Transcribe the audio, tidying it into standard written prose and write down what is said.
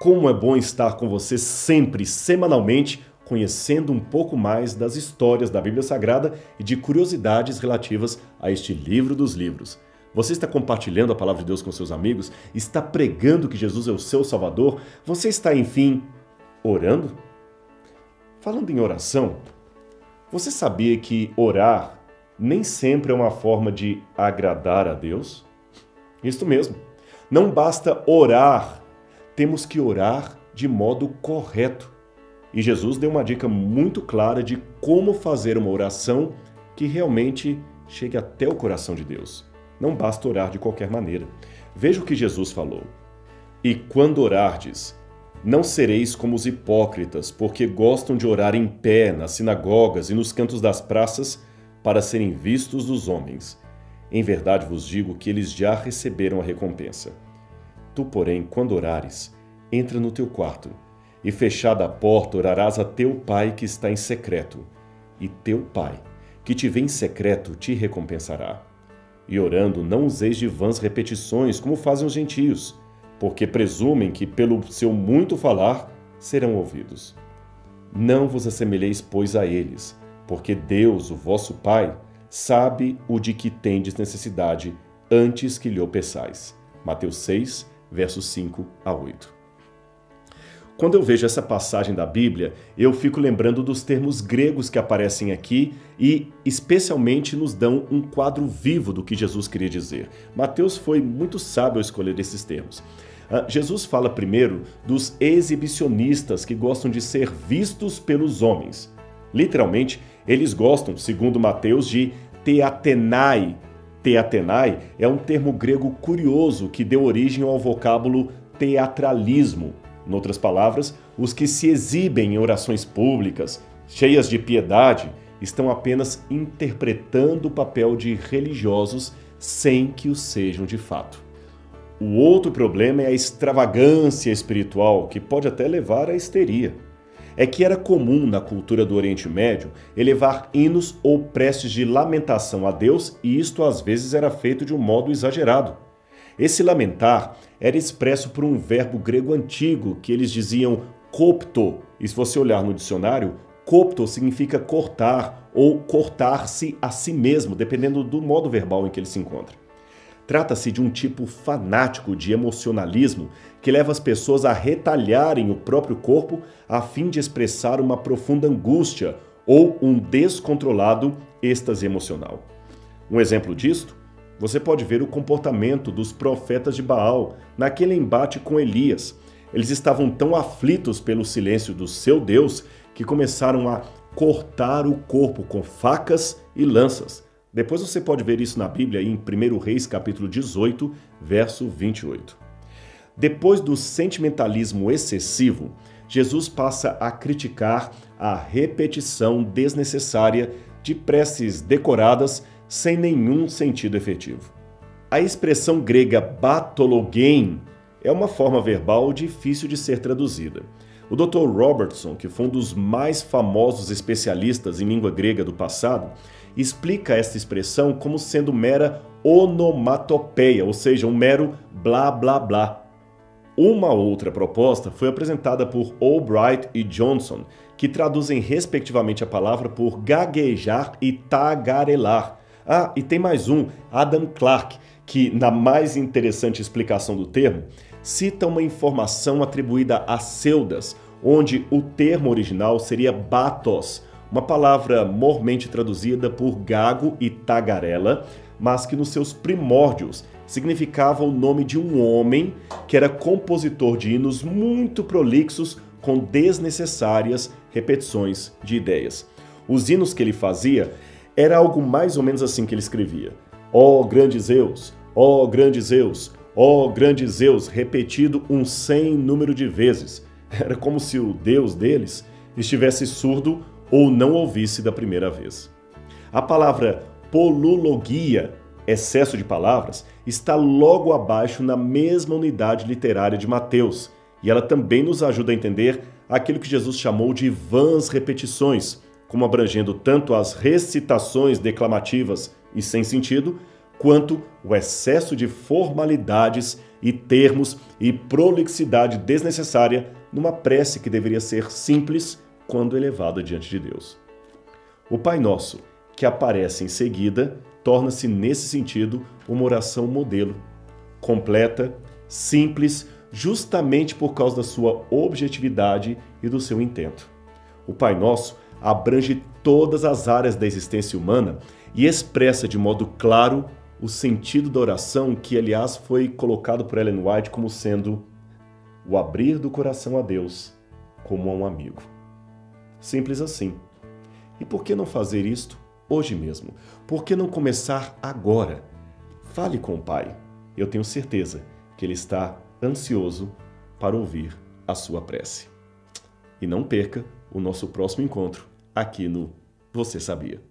Como é bom estar com você sempre, semanalmente, conhecendo um pouco mais das histórias da Bíblia Sagrada e de curiosidades relativas a este livro dos livros. Você está compartilhando a palavra de Deus com seus amigos? Está pregando que Jesus é o seu Salvador? Você está, enfim, orando? Falando em oração, você sabia que orar nem sempre é uma forma de agradar a Deus? Isso mesmo. Não basta orar, temos que orar de modo correto. E Jesus deu uma dica muito clara de como fazer uma oração que realmente chegue até o coração de Deus. Não basta orar de qualquer maneira. Veja o que Jesus falou. E quando orardes, não sereis como os hipócritas, porque gostam de orar em pé nas sinagogas e nos cantos das praças para serem vistos dos homens. Em verdade vos digo que eles já receberam a recompensa. Tu, porém, quando orares, entra no teu quarto, e fechada a porta orarás a teu Pai que está em secreto, e teu Pai, que te vê em secreto, te recompensará. E orando, não useis de vãs repetições, como fazem os gentios, porque presumem que pelo seu muito falar serão ouvidos. Não vos assemelheis, pois, a eles, porque Deus, o vosso Pai, sabe o de que tendes necessidade antes que lhe o peçais. Mateus 6, versos 5 a 8. Quando eu vejo essa passagem da Bíblia, eu fico lembrando dos termos gregos que aparecem aqui e especialmente nos dão um quadro vivo do que Jesus queria dizer. Mateus foi muito sábio ao escolher esses termos. Jesus fala primeiro dos exibicionistas que gostam de ser vistos pelos homens. Literalmente, eles gostam, segundo Mateus, de teatenai. Teatenai é um termo grego curioso que deu origem ao vocábulo teatralismo. Em outras palavras, os que se exibem em orações públicas, cheias de piedade, estão apenas interpretando o papel de religiosos sem que o sejam de fato. O outro problema é a extravagância espiritual, que pode até levar à histeria. É que era comum na cultura do Oriente Médio elevar hinos ou preces de lamentação a Deus e isto às vezes era feito de um modo exagerado. Esse lamentar era expresso por um verbo grego antigo que eles diziam kopto. E se você olhar no dicionário, kopto significa cortar ou cortar-se a si mesmo, dependendo do modo verbal em que ele se encontra. Trata-se de um tipo fanático de emocionalismo que leva as pessoas a retalharem o próprio corpo a fim de expressar uma profunda angústia ou um descontrolado êxtase emocional. Um exemplo disto, você pode ver o comportamento dos profetas de Baal naquele embate com Elias. Eles estavam tão aflitos pelo silêncio do seu Deus que começaram a cortar o corpo com facas e lanças. Depois você pode ver isso na Bíblia em 1 Reis, capítulo 18, verso 28. Depois do sentimentalismo excessivo, Jesus passa a criticar a repetição desnecessária de preces decoradas sem nenhum sentido efetivo. A expressão grega batologein é uma forma verbal difícil de ser traduzida. O Dr. Robertson, que foi um dos mais famosos especialistas em língua grega do passado, explica esta expressão como sendo mera onomatopeia, ou seja, um mero blá blá blá. Uma outra proposta foi apresentada por Albright e Johnson, que traduzem respectivamente a palavra por gaguejar e tagarelar. E tem mais um, Adam Clarke, que, na mais interessante explicação do termo, cita uma informação atribuída a Ceudas, onde o termo original seria batos, uma palavra mormente traduzida por gago e tagarela, mas que nos seus primórdios significava o nome de um homem que era compositor de hinos muito prolixos com desnecessárias repetições de ideias. Os hinos que ele fazia era algo mais ou menos assim que ele escrevia: ó grande Zeus, ó grande Zeus, ó grande Zeus, repetido um sem número de vezes. Era como se o Deus deles estivesse surdo ou não ouvisse da primeira vez. A palavra polologia, excesso de palavras, está logo abaixo na mesma unidade literária de Mateus, e ela também nos ajuda a entender aquilo que Jesus chamou de vãs repetições, como abrangendo tanto as recitações declamativas e sem sentido, quanto o excesso de formalidades e termos e prolixidade desnecessária numa prece que deveria ser simples quando elevada diante de Deus. O Pai Nosso, que aparece em seguida, torna-se, nesse sentido, uma oração modelo, completa, simples, justamente por causa da sua objetividade e do seu intento. O Pai Nosso abrange todas as áreas da existência humana e expressa de modo claro o sentido da oração que, aliás, foi colocado por Ellen White como sendo o abrir do coração a Deus como a um amigo. Simples assim. E por que não fazer isto hoje mesmo? Por que não começar agora? Fale com o Pai. Eu tenho certeza que Ele está ansioso para ouvir a sua prece. E não perca o nosso próximo encontro aqui no Você Sabia?